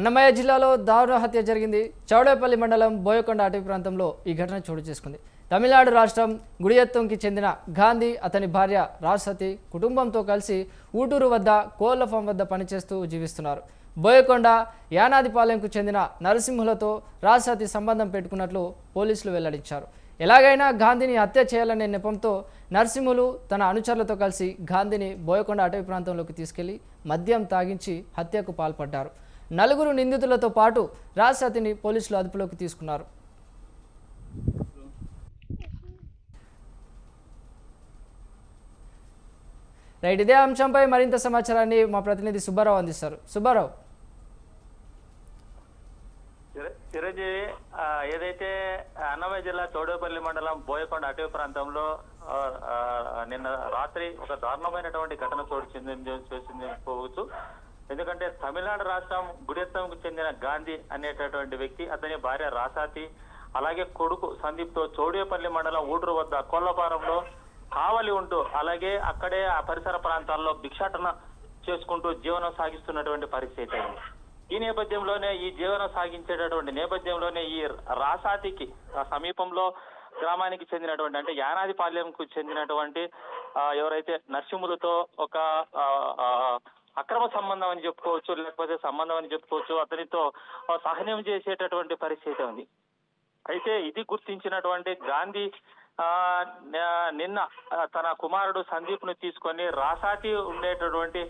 అన్నమయ్య జిల్లాలో దారుణ హత్య జరిగింది. చౌడేపల్లి మండలం బోయకొండ అటవీ ప్రాంతంలో ఈ ఘటన చోటు చేసుకుంది. తమిళనాడు రాష్ట్రం గుడియత్తంకి చెందిన గాంధీ, అతని భార్య రాసతి కుటుంబంతో కలిసి ఊటూరు వద్ద కోళ్ల ఫామ్ వద్ద పనిచేస్తూ జీవిస్తున్నారు. బోయకొండ యానాదిపాలెంకు చెందిన నరసింహులతో రాసతి సంబంధం పెట్టుకున్నట్లు పోలీసులు వెల్లడించారు. ఎలాగైనా గాంధీని హత్య చేయాలనే నెపంతో నరసింహులు తన అనుచరులతో కలిసి గాంధీని బోయకొండ అటవీ ప్రాంతంలోకి తీసుకెళ్లి మద్యం తాగించి హత్యకు పాల్పడ్డారు. నలుగురు నిందితులతో పాటు రాసతిని పోలీసులు అదుపులోకి తీసుకున్నారు. రైట్, ఇదే అంశంపై మరింత సమాచారాన్ని మా ప్రతినిధి సుబ్బారావు అందిస్తారు. సుబ్బారావు. చిరంజీవి, ఏదైతే అన్నమయ్య జిల్లా చౌడేపల్లి మండలం బోయకొండ అటవీ ప్రాంతంలో నిన్న రాత్రి ఒక దారుణమైనటువంటి ఘటన చోటు చేసిందిపోవచ్చు. ఎందుకంటే తమిళనాడు రాష్ట్రం గుడియత్తంకు చెందిన గాంధీ అనేటటువంటి వ్యక్తి, అతని భార్య రాసాతి, అలాగే కొడుకు సందీప్ తో చౌడేపల్లి మండలం ఊటూరు వద్ద కోళ్లపారంలో కావలి ఉంటూ, అలాగే అక్కడే ఆ పరిసర ప్రాంతాల్లో భిక్షాటన చేసుకుంటూ జీవనం సాగిస్తున్నటువంటి పరిస్థితి అయింది. ఈ నేపథ్యంలోనే, ఈ జీవనం సాగించేటటువంటి నేపథ్యంలోనే ఈ రాసాతికి సమీపంలో గ్రామానికి చెందినటువంటి, అంటే యానాదిపాలెంకు చెందినటువంటి ఎవరైతే నరసింహులతో ఒక అక్రమ సంబంధం అని చెప్పుకోవచ్చు, లేకపోతే సంబంధం అని చెప్పుకోవచ్చు, అతనితో సహనం చేసేటటువంటి పరిస్థితి ఉంది. అయితే ఇది గుర్తించినటువంటి గాంధీ నిన్న తన కుమారుడు సందీప్ ను తీసుకొని రాసాతి ఉండేటటువంటి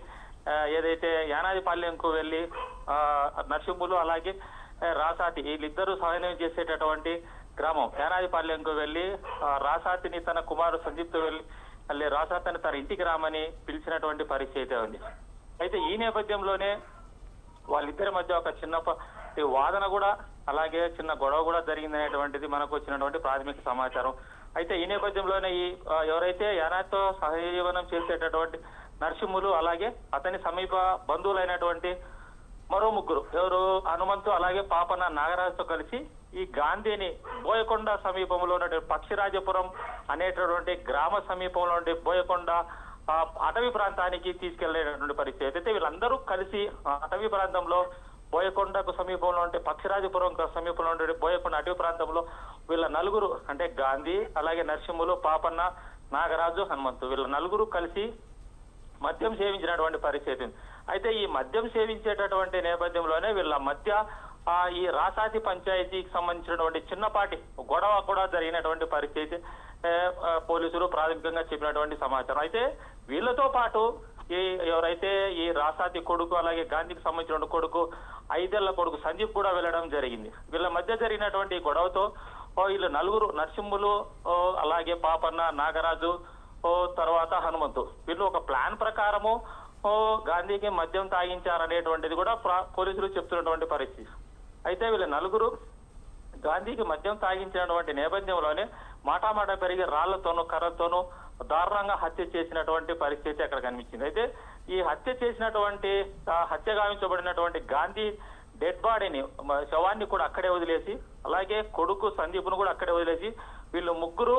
ఏదైతే యానాదిపాలెంకు వెళ్లి నరసింహులు అలాగే రాసాతి వీళ్ళిద్దరూ సహాయం చేసేటటువంటి గ్రామం యానాదిపాలెంకు వెళ్లి రాసాతిని తన కుమారుడు సందీప్ తో వెళ్ళి రాసాతిని తన ఇంటికి రామని పిలిచినటువంటి పరిస్థితి ఉంది. అయితే ఈ నేపథ్యంలోనే వాళ్ళిద్దరి మధ్య ఒక చిన్న వాదన కూడా, అలాగే చిన్న గొడవ కూడా జరిగిందనేటువంటిది మనకు వచ్చినటువంటి ప్రాథమిక సమాచారం. అయితే ఈ నేపథ్యంలోనే ఈ ఎవరైతే యానాదితో సహజీవనం చేసేటటువంటి నరసింహులు, అలాగే అతని సమీప బంధువులైనటువంటి మరో ముగ్గురు, ఎవరు హనుమంతు అలాగే పాపన నాగరాజుతో కలిసి ఈ గాంధీని బోయకొండ సమీపంలో ఉన్నటువంటి పక్షిరాజపురం అనేటటువంటి గ్రామ సమీపంలో ఉండే బోయకొండ అటవీ ప్రాంతానికి తీసుకెళ్లేటటువంటి పరిస్థితి. అయితే వీళ్ళందరూ కలిసి అటవీ ప్రాంతంలో బోయకొండకు సమీపంలో ఉంటే పక్షిరాజపురం సమీపంలో ఉండే బోయకొండ అటవీ ప్రాంతంలో వీళ్ళ నలుగురు, అంటే గాంధీ అలాగే నరసింహులు, పాపన్న, నాగరాజు, హనుమంతు, వీళ్ళ నలుగురు కలిసి మద్యం సేవించినటువంటి పరిస్థితి. అయితే ఈ మద్యం సేవించేటటువంటి నేపథ్యంలోనే వీళ్ళ మధ్య ఈ రాసాతి పంచాయతీకి సంబంధించినటువంటి చిన్నపాటి గొడవ కూడా జరిగినటువంటి పరిస్థితి పోలీసులు ప్రాథమికంగా చెప్పినటువంటి సమాచారం. అయితే వీళ్ళతో పాటు ఎవరైతే ఈ రాసాతి కొడుకు, అలాగే గాంధీకి సంబంధించిన కొడుకు 5 ఏళ్ల కొడుకు సందీప్ కూడా వెళ్ళడం జరిగింది. వీళ్ళ మధ్య జరిగినటువంటి గొడవతో వీళ్ళు నలుగురు, నరసింహులు అలాగే పాపన్న, నాగరాజు, తర్వాత హనుమంతు, వీళ్ళు ఒక ప్లాన్ ప్రకారము గాంధీకి మద్యం తాగించారనేటువంటిది కూడా పోలీసులు చెప్తున్నటువంటి పరిస్థితి. అయితే వీళ్ళ నలుగురు గాంధీకి మద్యం తాగించినటువంటి నేపథ్యంలోనే మాటామాట పెరిగి రాళ్లతోనూ కర్రతోనూ దారుణంగా హత్య చేసినటువంటి పరిస్థితి అక్కడ కనిపించింది. అయితే ఈ హత్య చేసినటువంటి హత్య గావించబడినటువంటి గాంధీ డెడ్ బాడీని, శవాన్ని కూడా అక్కడే వదిలేసి, అలాగే కొడుకు సందీప్ను కూడా అక్కడే వదిలేసి వీళ్ళు ముగ్గురు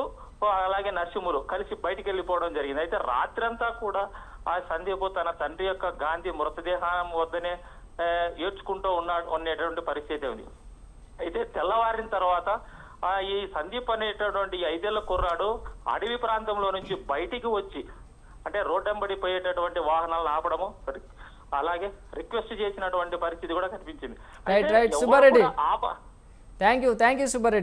అలాగే నరసింహులు కలిసి బయటికి వెళ్ళిపోవడం జరిగింది. అయితే రాత్రంతా కూడా ఆ సందీప్ తన తండ్రి యొక్క గాంధీ మృతదేహం వద్దనే ఏడ్చుకుంటూ ఉండేటువంటి పరిస్థితి ఉంది. అయితే తెల్లవారిన తర్వాత ఈ సందీప్ అనేటటువంటి 5 ఏళ్ల కుర్రాడు అడవి ప్రాంతంలో నుంచి బయటికి వచ్చి, అంటే రోడ్డెంబడి పోయేటటువంటి వాహనాలను ఆపడము, అలాగే రిక్వెస్ట్ చేసినటువంటి పరిస్థితి కూడా కనిపించింది. Thank you Subbareddy.